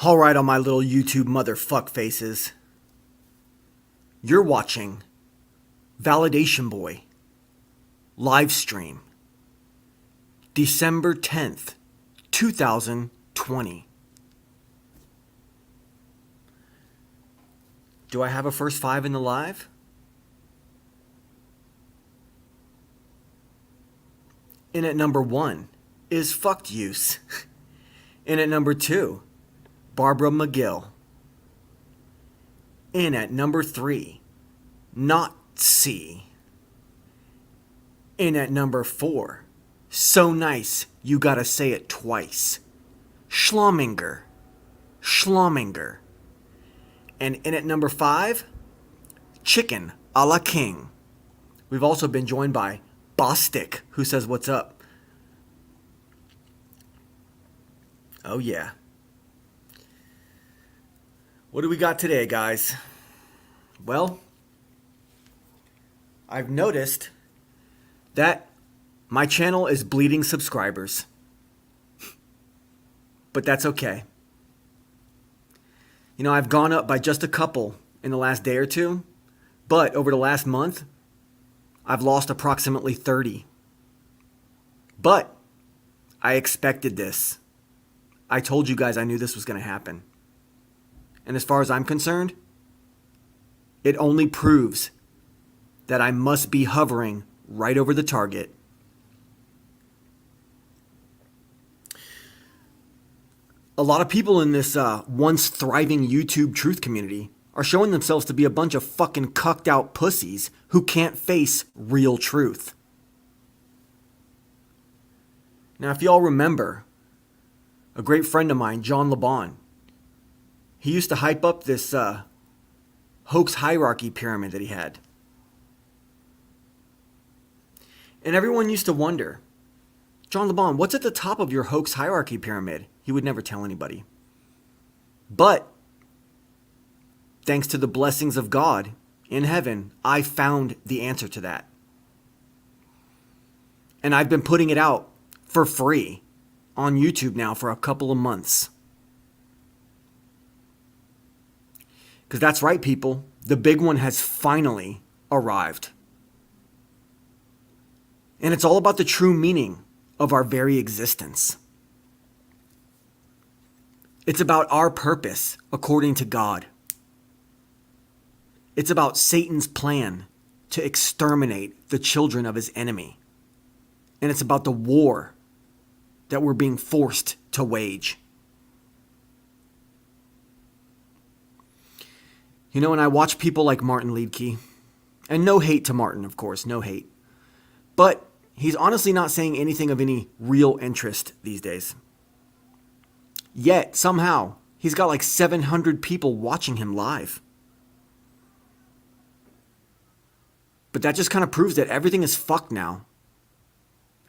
All right, all my little YouTube motherfuck faces. You're watching Validation Boy live stream December 10th, 2020. Do I have a first five in the live? In at number 1 is Fucked Use. In at number 2, Barbara McGill. In at number 3, Not C. In at number 4, So Nice You Gotta Say It Twice, Schlaminger. Schlaminger. And in at number 5, Chicken a la King. We've also been joined by Bostic, who says what's up. Oh yeah. What do we got today, guys? Well, I've noticed that my channel is bleeding subscribers. But that's okay. You know, I've gone up by just a couple in the last day or two, but over the last month, I've lost approximately 30. But I expected this. I told you guys I knew this was going to happen. And as far as I'm concerned, it only proves that I must be hovering right over the target. A lot of people in this once thriving YouTube truth community are showing themselves to be a bunch of fucking cucked out pussies who can't face real truth. Now, if y'all remember, a great friend of mine, John LeBon, he used to hype up this hoax hierarchy pyramid that he had. And everyone used to wonder, John LeBon, what's at the top of your hoax hierarchy pyramid? He would never tell anybody. But thanks to the blessings of God in heaven, I found the answer to that. And I've been putting it out for free on YouTube now for a couple of months. Because that's right, people. The big one has finally arrived. And it's all about the true meaning of our very existence. It's about our purpose according to God. It's about Satan's plan to exterminate the children of his enemy. And it's about the war that we're being forced to wage. You know, and I watch people like Martin Liedtke, and no hate to Martin, of course, no hate. But he's honestly not saying anything of any real interest these days. Yet, somehow, he's got like 700 people watching him live. But that just kind of proves that everything is fucked now.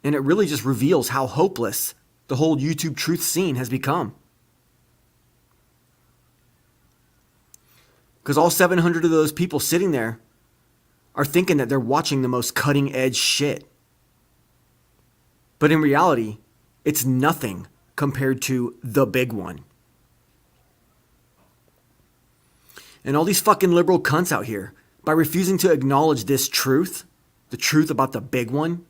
And it really just reveals how hopeless the whole YouTube truth scene has become. Because all 700 of those people sitting there are thinking that they're watching the most cutting edge shit. But in reality, it's nothing compared to the big one. And all these fucking liberal cunts out here, by refusing to acknowledge this truth, the truth about the big one,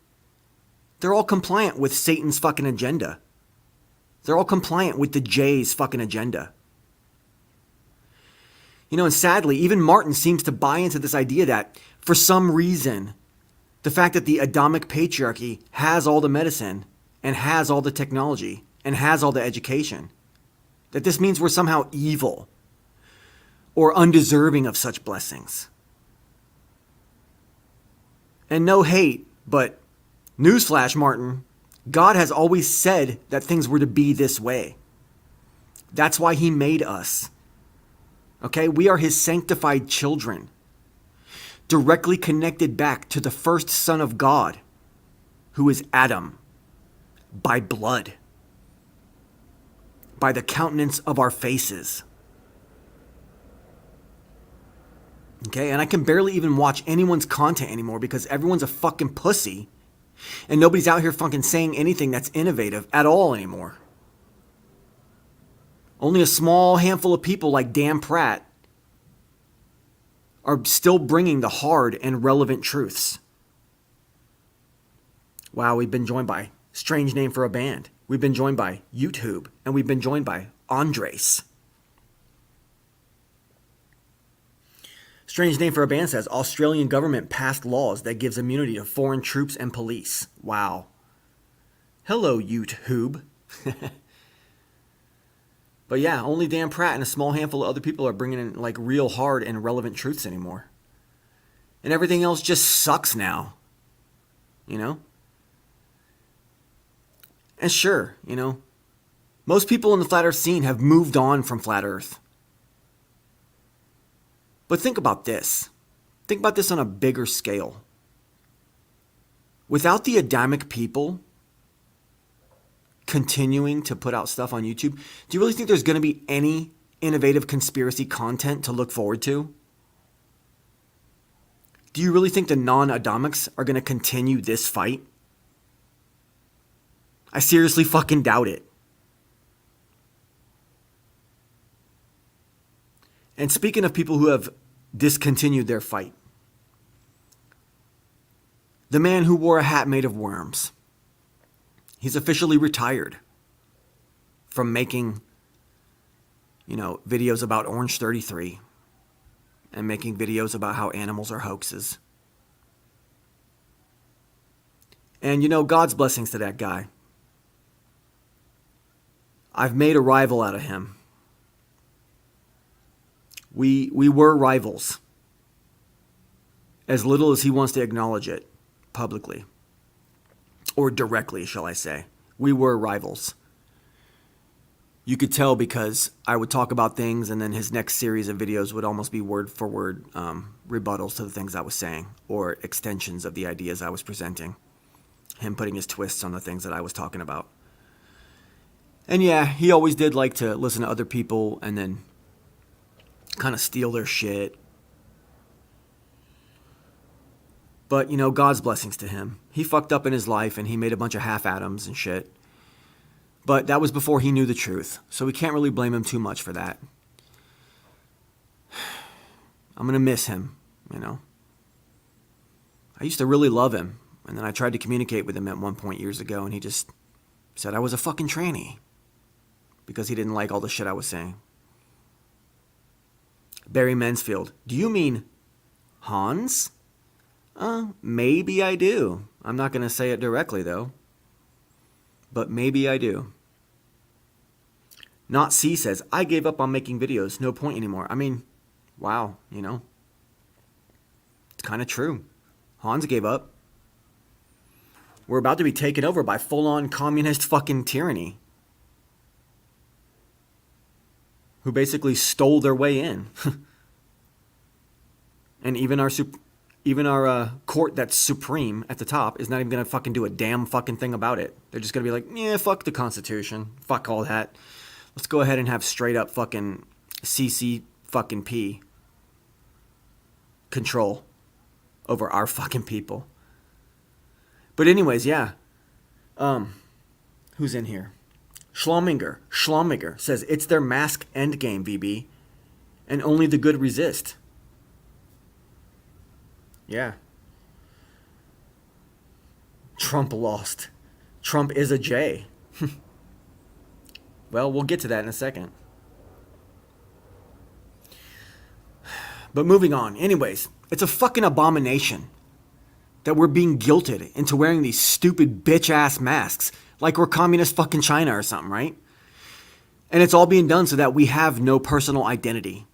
they're all compliant with Satan's fucking agenda. They're all compliant with the J's fucking agenda. You know, and sadly, even Martin seems to buy into this idea that, for some reason, the fact that the Adamic patriarchy has all the medicine and has all the technology and has all the education, that this means we're somehow evil or undeserving of such blessings. And no hate, but newsflash, Martin, God has always said that things were to be this way. That's why he made us. Okay, we are his sanctified children, directly connected back to the first son of God, who is Adam, by blood, by the countenance of our faces. Okay, and I can barely even watch anyone's content anymore because everyone's a fucking pussy and nobody's out here fucking saying anything that's innovative at all anymore. Only a small handful of people like Dan Pratt are still bringing the hard and relevant truths. Wow, we've been joined by strange name for a band. We've been joined by YouTube, and we've been joined by Andres. Strange name for a band says Australian government passed laws that gives immunity to foreign troops and police. Wow. Hello, YouTube. But yeah, only Dan Pratt and a small handful of other people are bringing in like real hard and relevant truths anymore. And everything else just sucks now. You know? And sure, you know, most people in the flat earth scene have moved on from flat earth. But think about this. Think about this on a bigger scale. Without the Adamic people continuing to put out stuff on YouTube, do you really think there's going to be any innovative conspiracy content to look forward to? Do you really think the non-Adamics are going to continue this fight? I seriously fucking doubt it. And speaking of people who have discontinued their fight, the man who wore a hat made of worms, he's officially retired from making, videos about Orange 33 and making videos about how animals are hoaxes. And God's blessings to that guy. I've made a rival out of him. We were rivals. As little as he wants to acknowledge it publicly. Or directly, shall I say. We were rivals. You could tell because I would talk about things and then his next series of videos would almost be word for word rebuttals to the things I was saying. Or extensions of the ideas I was presenting. Him putting his twists on the things that I was talking about. And yeah, he always did like to listen to other people and then kind of steal their shit. But, God's blessings to him. He fucked up in his life and he made a bunch of half-atoms and shit. But that was before he knew the truth. So we can't really blame him too much for that. I'm going to miss him, I used to really love him. And then I tried to communicate with him at one point years ago and he just said I was a fucking tranny. Because he didn't like all the shit I was saying. Barry Mansfield. Do you mean Hans? Maybe I do. I'm not going to say it directly, though. But maybe I do. Not C says, I gave up on making videos. No point anymore. I mean, wow, It's kind of true. Hans gave up. We're about to be taken over by full-on communist fucking tyranny. Who basically stole their way in. And even our court that's supreme at the top is not even going to fucking do a damn fucking thing about it. They're just going to be like, yeah, fuck the Constitution. Fuck all that. Let's go ahead and have straight up fucking CC fucking P control over our fucking people. But anyways, yeah. Who's in here? Schlomminger says, it's their mask endgame, VB. And only the good resist. Yeah. Trump lost. Trump is a J. Well, we'll get to that in a second. But moving on. Anyways, it's a fucking abomination that we're being guilted into wearing these stupid bitch-ass masks like we're communist fucking China or something, right? And it's all being done so that we have no personal identity.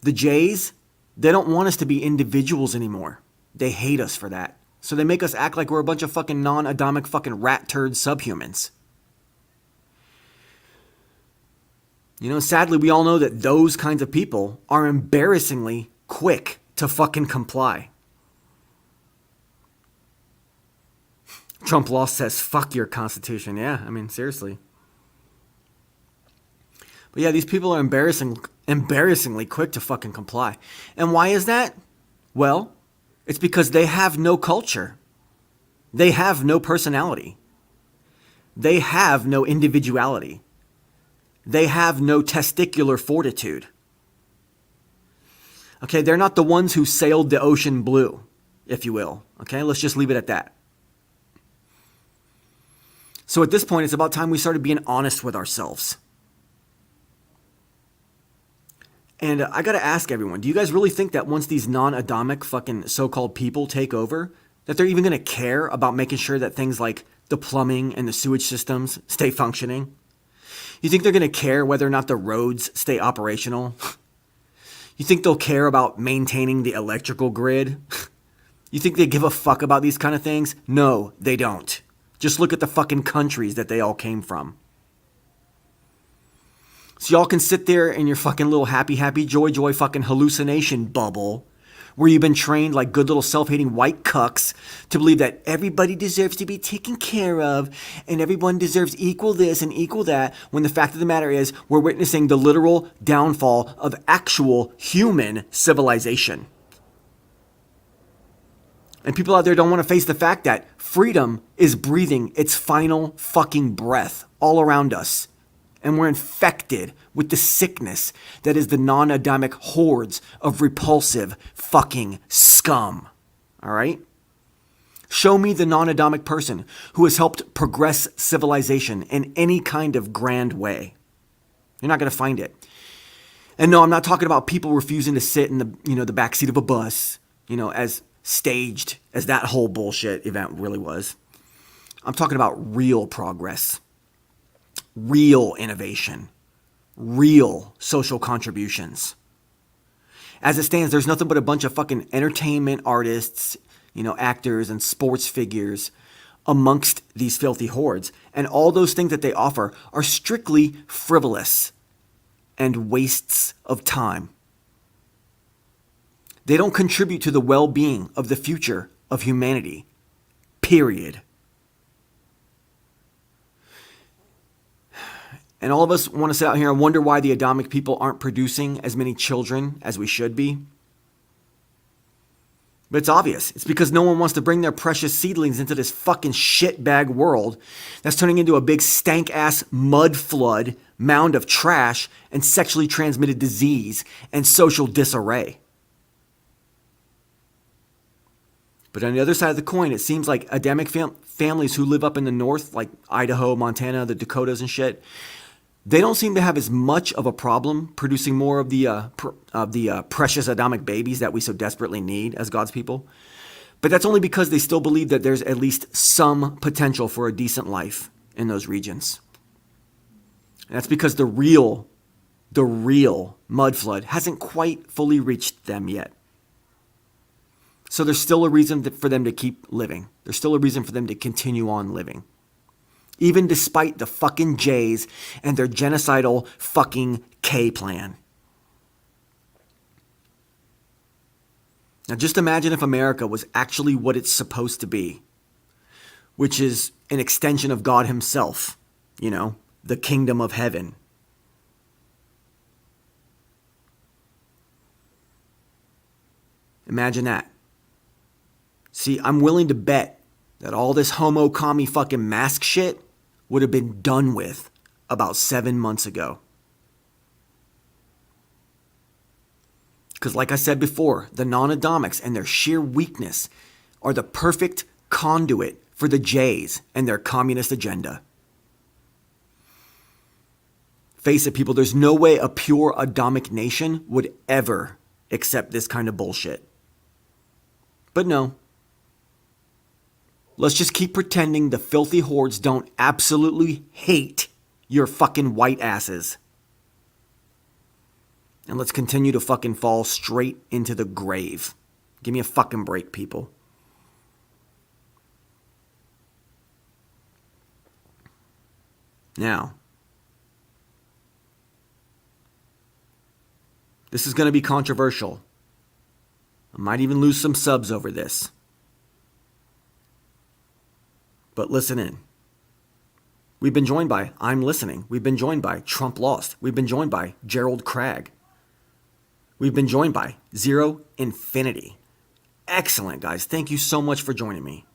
The Jays, they don't want us to be individuals anymore. They hate us for that. So they make us act like we're a bunch of fucking non-Adamic fucking rat turd subhumans. Sadly, we all know that those kinds of people are embarrassingly quick to fucking comply. Trump Law says, fuck your Constitution. Yeah, I mean, seriously. But yeah, these people are embarrassingly quick to fucking comply. And why is that? Well, it's because they have no culture. They have no personality. They have no individuality. They have no testicular fortitude. Okay, they're not the ones who sailed the ocean blue, if you will. Okay, let's just leave it at that. So at this point, it's about time we started being honest with ourselves. And I got to ask everyone, do you guys really think that once these non-Adamic fucking so-called people take over, that they're even going to care about making sure that things like the plumbing and the sewage systems stay functioning? You think they're going to care whether or not the roads stay operational? You think they'll care about maintaining the electrical grid? You think they give a fuck about these kind of things? No, they don't. Just look at the fucking countries that they all came from. So y'all can sit there in your fucking little happy, joy fucking hallucination bubble where you've been trained like good little self-hating white cucks to believe that everybody deserves to be taken care of and everyone deserves equal this and equal that, when the fact of the matter is we're witnessing the literal downfall of actual human civilization. And people out there don't want to face the fact that freedom is breathing its final fucking breath all around us. And we're infected with the sickness that is the non-Adamic hordes of repulsive fucking scum. All right? Show me the non-Adamic person who has helped progress civilization in any kind of grand way. You're not going to find it. And no, I'm not talking about people refusing to sit in the backseat of a bus, as staged as that whole bullshit event really was. I'm talking about real progress. Real innovation, real social contributions. As it stands, there's nothing but a bunch of fucking entertainment artists, actors and sports figures amongst these filthy hordes. And all those things that they offer are strictly frivolous and wastes of time. They don't contribute to the well-being of the future of humanity. Period. And all of us want to sit out here and wonder why the Adamic people aren't producing as many children as we should be. But it's obvious. It's because no one wants to bring their precious seedlings into this fucking shitbag world that's turning into a big stank-ass mud flood, mound of trash, and sexually transmitted disease and social disarray. But on the other side of the coin, it seems like Adamic families who live up in the north, like Idaho, Montana, the Dakotas and shit, they don't seem to have as much of a problem producing more of the precious Adamic babies that we so desperately need as God's people. But that's only because they still believe that there's at least some potential for a decent life in those regions. And that's because the real mud flood hasn't quite fully reached them yet. So there's still a reason for them to keep living. There's still a reason for them to continue on living. Even despite the fucking Jays and their genocidal fucking K plan. Now just imagine if America was actually what it's supposed to be, which is an extension of God himself, the kingdom of heaven. Imagine that. See, I'm willing to bet that all this homo commie fucking mask shit would have been done with about 7 months ago. Because like I said before, the non-Adamics and their sheer weakness are the perfect conduit for the Jays and their communist agenda. Face it, people, there's no way a pure Adamic nation would ever accept this kind of bullshit. But no. Let's just keep pretending the filthy hordes don't absolutely hate your fucking white asses. And let's continue to fucking fall straight into the grave. Give me a fucking break, people. Now, this is going to be controversial. I might even lose some subs over this. But listen in. We've been joined by I'm Listening. We've been joined by Trump Lost. We've been joined by Gerald Cragg. We've been joined by Zero Infinity. Excellent, guys. Thank you so much for joining me.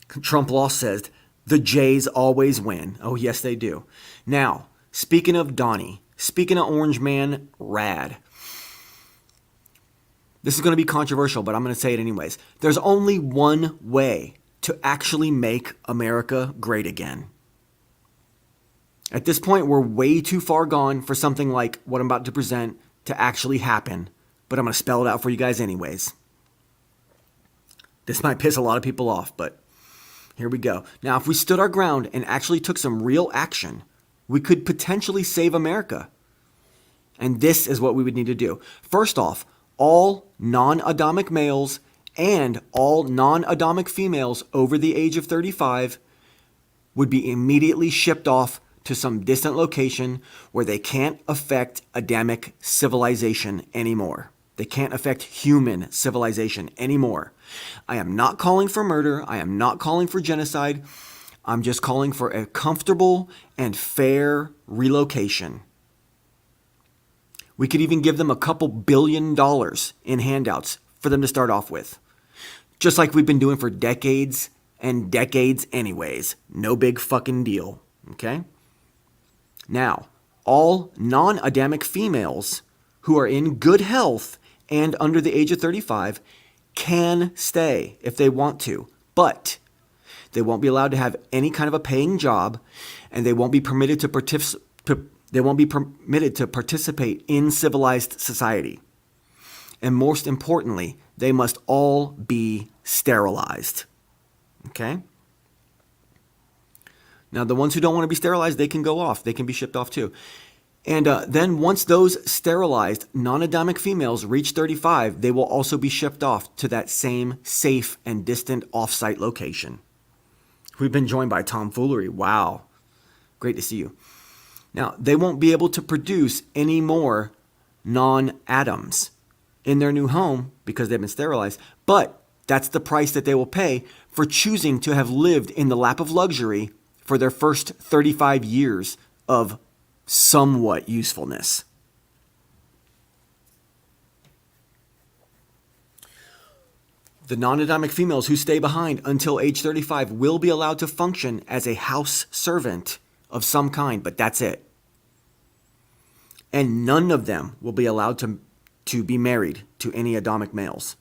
Trump Lost says, the Jays always win. Oh, yes, they do. Now, Speaking of Donnie, speaking of Orange Man, rad. This is going to be controversial, but I'm going to say it anyways. There's only one way to actually make America great again. At this point, we're way too far gone for something like what I'm about to present to actually happen, but I'm going to spell it out for you guys anyways. This might piss a lot of people off, but here we go. Now, if we stood our ground and actually took some real action, we could potentially save America. And this is what we would need to do. First off, all non-Adamic males and all non-Adamic females over the age of 35 would be immediately shipped off to some distant location where they can't affect Adamic civilization anymore. They can't affect human civilization anymore. I am not calling for murder. I am not calling for genocide. I'm just calling for a comfortable and fair relocation. We could even give them a couple $2 billion in handouts for them to start off with. Just like we've been doing for decades and decades anyways. No big fucking deal. Okay? Now, all non-Adamic females who are in good health and under the age of 35 can stay if they want to, but they won't be allowed to have any kind of a paying job, and they won't be permitted to participate in civilized society. And most importantly, they must all be sterilized. Okay? Now, the ones who don't want to be sterilized, they can go off. They can be shipped off too. And then once those sterilized non-Adamic females reach 35, they will also be shipped off to that same safe and distant off-site location. We've been joined by tomfoolery. Wow. Great to see you. Now, they won't be able to produce any more non-Adams in their new home because they've been sterilized, but that's the price that they will pay for choosing to have lived in the lap of luxury for their first 35 years of somewhat usefulness. The non-Adamic females who stay behind until age 35 will be allowed to function as a house servant of some kind, but that's it. And none of them will be allowed to be married to any Adamic males.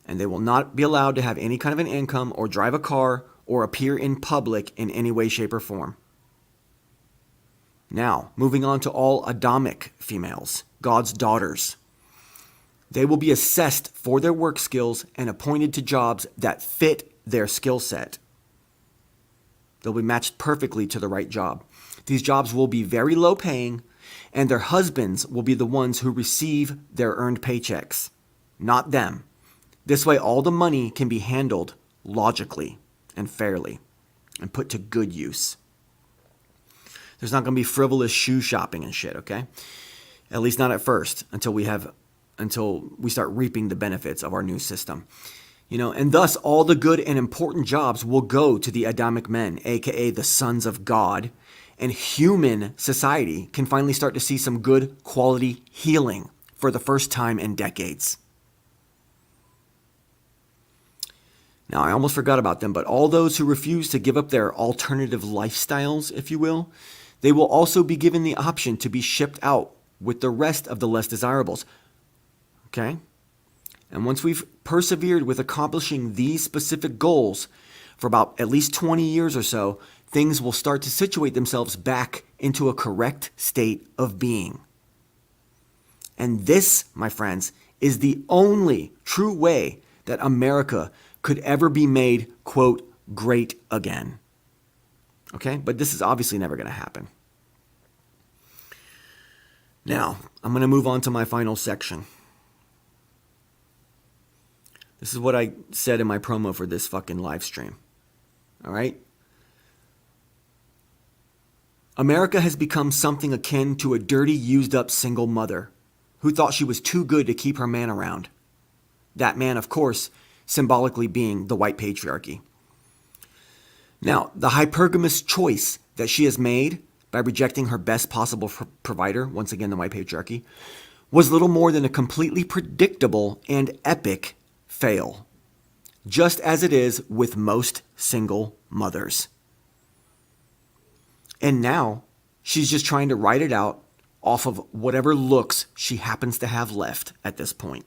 And they will not be allowed to have any kind of an income or drive a car or appear in public in any way, shape, or form. Now, moving on to all Adamic females, God's daughters. They will be assessed for their work skills and appointed to jobs that fit their skill set. They'll be matched perfectly to the right job. These jobs will be very low paying, and their husbands will be the ones who receive their earned paychecks, not them. This way, all the money can be handled logically and fairly and put to good use. There's not going to be frivolous shoe shopping and shit, okay? At least not at first, until we start reaping the benefits of our new system. And thus all the good and important jobs will go to the Adamic men, aka the sons of God, and human society can finally start to see some good quality healing for the first time in decades. Now, I almost forgot about them, but all those who refuse to give up their alternative lifestyles, if you will, they will also be given the option to be shipped out with the rest of the less desirables. Okay? And once we've persevered with accomplishing these specific goals for about at least 20 years or so, things will start to situate themselves back into a correct state of being. And this, my friends, is the only true way that America could ever be made, quote, great again. Okay? But this is obviously never going to happen. Now, I'm going to move on to my final section. This is what I said in my promo for this fucking live stream. All right? America has become something akin to a dirty, used-up single mother who thought she was too good to keep her man around. That man, of course, symbolically being the white patriarchy. Now, the hypergamous choice that she has made by rejecting her best possible provider, once again the white patriarchy, was little more than a completely predictable and epic fail, just as it is with most single mothers. And now, She's just trying to write it out off of whatever looks she happens to have left at this point.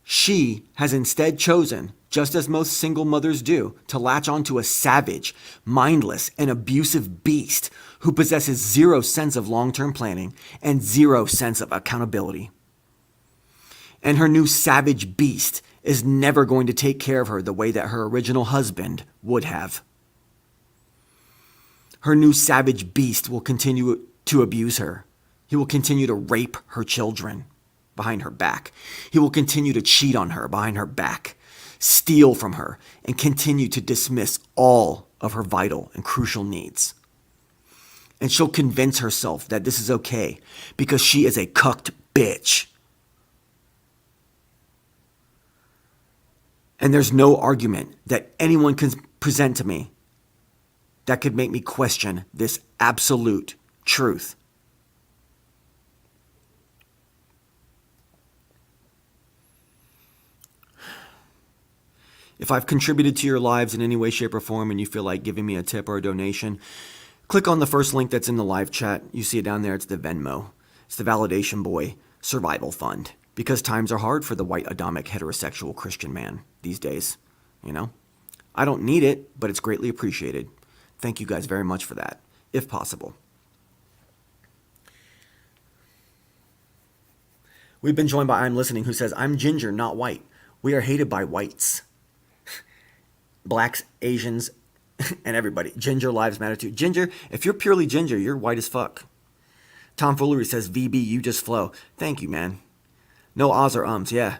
She has instead chosen, just as most single mothers do, to latch onto a savage, mindless, and abusive beast who possesses zero sense of long-term planning and zero sense of accountability. And her new savage beast is never going to take care of her the way that her original husband would have. Her new savage beast will continue to abuse her. He will continue to rape her children behind her back. He will continue to cheat on her behind her back, steal from her, and continue to dismiss all of her vital and crucial needs. And she'll convince herself that this is okay because she is a cucked bitch. And there's no argument that anyone can present to me that could make me question this absolute truth. If I've contributed to your lives in any way, shape, or form and you feel like giving me a tip or a donation, click on the first link that's in the live chat. You see it down there. It's the Venmo. It's the Validation Boy Survival Fund. Because times are hard for the white Adamic heterosexual Christian man these days. You know? I don't need it, but it's greatly appreciated. Thank you guys very much for that, if possible. We've been joined by I'm Listening, who says, I'm ginger, not white. We are hated by whites. Blacks, Asians, and everybody. Ginger lives matter too. Ginger, if you're purely ginger, you're white as fuck. Tomfoolery says, VB, you just flow. Thank you, man. No ahs or ums. Yeah.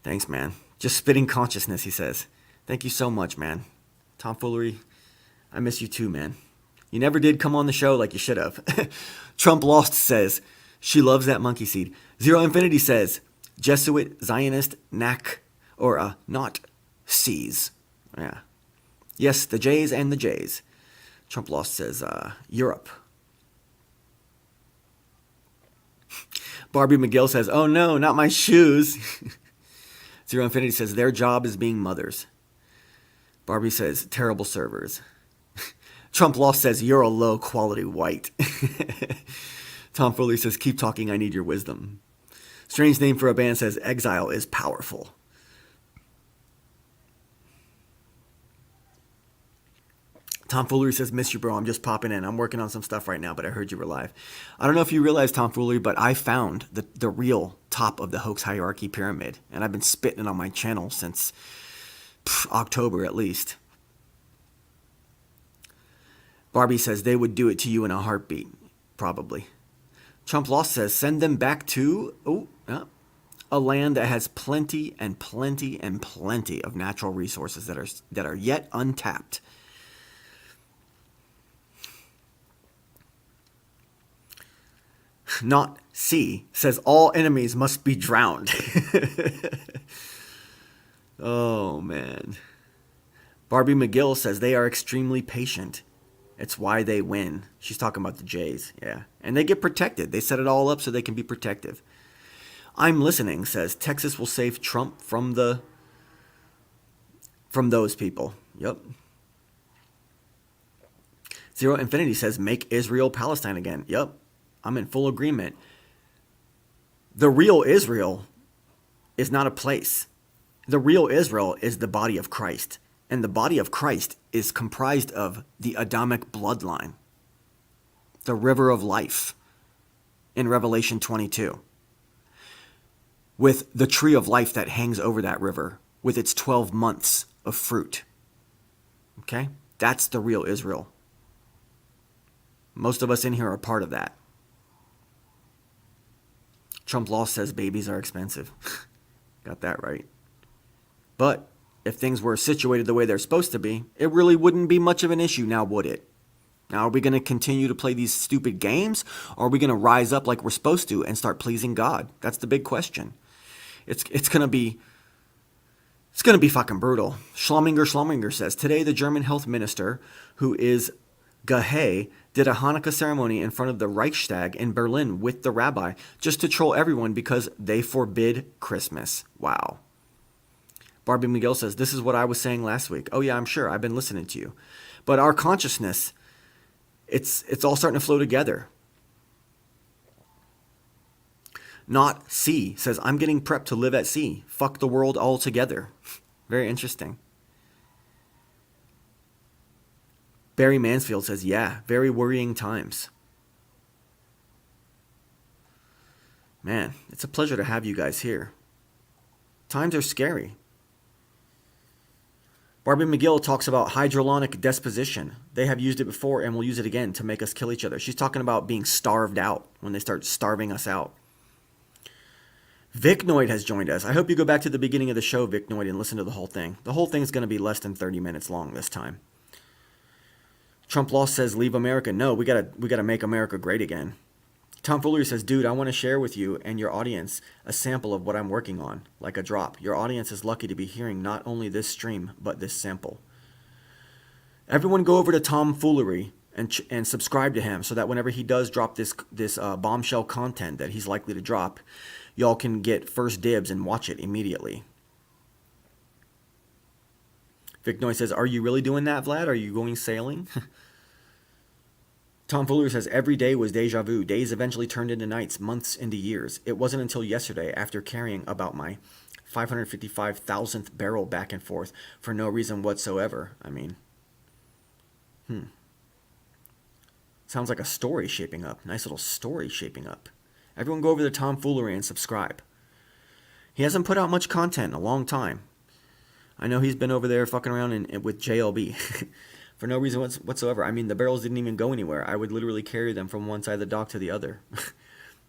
Thanks, man. Just spitting consciousness, he says. Thank you so much, man. Tomfoolery, I miss you too, man. You never did come on the show like you should have. Trump Lost says, she loves that monkey seed. Zero Infinity says, Jesuit, Zionist, not sees. Yeah. Yes, the J's and the J's. Trump Lost says, Europe. Barbie McGill says, oh no, not my shoes. Zero Infinity says, their job is being mothers. Barbie says, terrible servers. Trump Lost says, you're a low quality white. Tom Foley says, keep talking, I need your wisdom. Strange name for a band says, exile is powerful. Tom Foolery says, miss you, bro. I'm just popping in. I'm working on some stuff right now, but I heard you were live. I don't know if you realize, Tom Foolery, but I found the real top of the hoax hierarchy pyramid, and I've been spitting it on my channel since October at least. Barbie says, they would do it to you in a heartbeat. Probably. Trump Lost says, send them back to a land that has plenty and plenty and plenty of natural resources that are yet untapped. Not C says, all enemies must be drowned. Oh, man. Barbie McGill says, they are extremely patient. It's why they win. She's talking about the Jays, yeah. And they get protected. They set it all up so they can be protective. I'm Listening says, Texas will save Trump from those people. Yep. Zero Infinity says, make Israel Palestine again. Yep. I'm in full agreement. The real Israel is not a place. The real Israel is the body of Christ. And the body of Christ is comprised of the Adamic bloodline, the river of life in Revelation 22, with the tree of life that hangs over that river with its 12 months of fruit. Okay? That's the real Israel. Most of us in here are part of that. Trump Law says babies are expensive. Got that right. But if things were situated the way they're supposed to be, it really wouldn't be much of an issue now, would it? Now, are we going to continue to play these stupid games? Or are we going to rise up like we're supposed to and start pleasing God? That's the big question. It's going to be fucking brutal. Schlumminger says, today the German health minister, who is Gahay, did a Hanukkah ceremony in front of the Reichstag in Berlin with the rabbi just to troll everyone because they forbid Christmas. Wow. Barbie Miguel says, this is what I was saying last week. Oh yeah, I'm sure. I've been listening to you. But our consciousness, it's all starting to flow together. Not C says, I'm getting prepped to live at sea. Fuck the world altogether. Very interesting. Barry Mansfield says, yeah, very worrying times. Man, it's a pleasure to have you guys here. Times are scary. Barbie McGill talks about hydrolonic disposition. They have used it before and will use it again to make us kill each other. She's talking about being starved out when they start starving us out. Vicnoid has joined us. I hope you go back to the beginning of the show, Vicnoid, and listen to the whole thing. The whole thing is going to be less than 30 minutes long this time. Trump Law says, leave America. No, we gotta make America great again. Tom Foolery says, dude, I want to share with you and your audience a sample of what I'm working on, like a drop. Your audience is lucky to be hearing not only this stream, but this sample. Everyone go over to Tom Foolery and subscribe to him so that whenever he does drop this bombshell content that he's likely to drop, y'all can get first dibs and watch it immediately. Vic Noy says, are you really doing that, Vlad? Are you going sailing? Tom Fuller says, every day was deja vu. Days eventually turned into nights, months into years. It wasn't until yesterday, after carrying about my 555,000th barrel back and forth for no reason whatsoever. I mean, sounds like a story shaping up. Nice little story shaping up. Everyone go over to Tom Foolery and subscribe. He hasn't put out much content in a long time. I know he's been over there fucking around with JLB. For no reason whatsoever. I mean, the barrels didn't even go anywhere. I would literally carry them from one side of the dock to the other.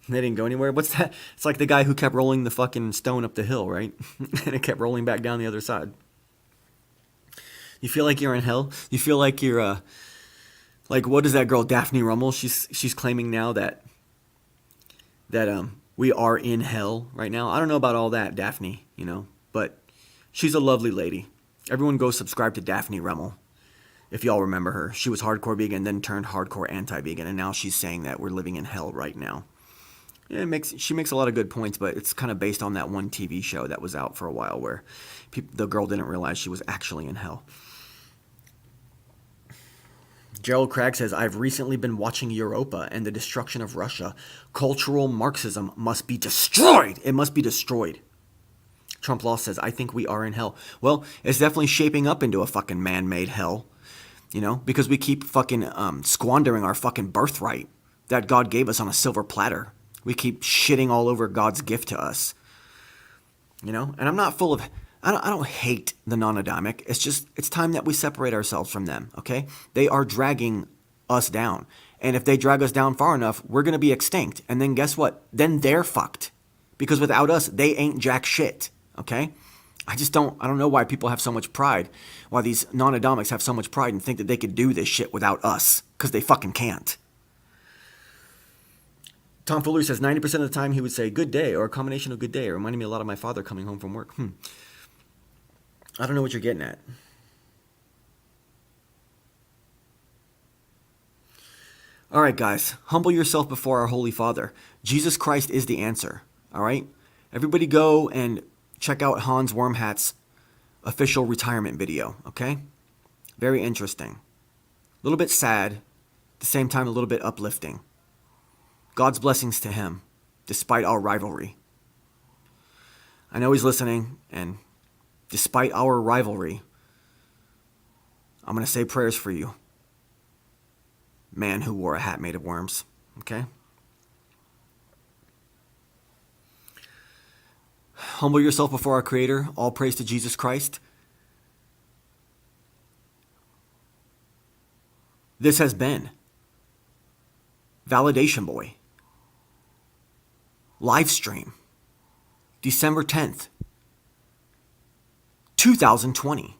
They didn't go anywhere. What's that? It's like the guy who kept rolling the fucking stone up the hill, right? And it kept rolling back down the other side. You feel like you're in hell? You feel like you're, like, what is that girl, Daphne Rummel? She's claiming now that we are in hell right now. I don't know about all that, Daphne, but she's a lovely lady. Everyone go subscribe to Daphne Rummel. If y'all remember her, she was hardcore vegan, then turned hardcore anti-vegan, and now she's saying that we're living in hell right now. Yeah, she makes a lot of good points, but it's kind of based on that one TV show that was out for a while where the girl didn't realize she was actually in hell. Gerald Craig says, I've recently been watching Europa and the destruction of Russia. Cultural Marxism must be destroyed. It must be destroyed. Trump Law says, I think we are in hell. Well, it's definitely shaping up into a fucking man-made hell. Because we keep fucking squandering our fucking birthright that God gave us on a silver platter. We keep shitting all over God's gift to us. And I'm not full of, I don't hate the non-Adamic. It's just, it's time that we separate ourselves from them, okay? They are dragging us down. And if they drag us down far enough, we're going to be extinct. And then guess what? Then they're fucked. Because without us, they ain't jack shit, okay? I don't know why people have so much pride, why these non-Adamics have so much pride and think that they could do this shit without us, because they fucking can't. Tom Fuller says 90% of the time he would say good day or a combination of good day. It reminded me a lot of my father coming home from work. I don't know what you're getting at. All right, guys, humble yourself before our Holy Father. Jesus Christ is the answer, all right? Everybody go and check out Hans Wormhat's official retirement video, okay? Very interesting. A little bit sad, at the same time a little bit uplifting. God's blessings to him, despite our rivalry. I know he's listening, and despite our rivalry, I'm going to say prayers for you. Man who wore a hat made of worms, okay? Humble yourself before our Creator. All praise to Jesus Christ. This has been Validation Boy. Live stream. December 10th, 2020.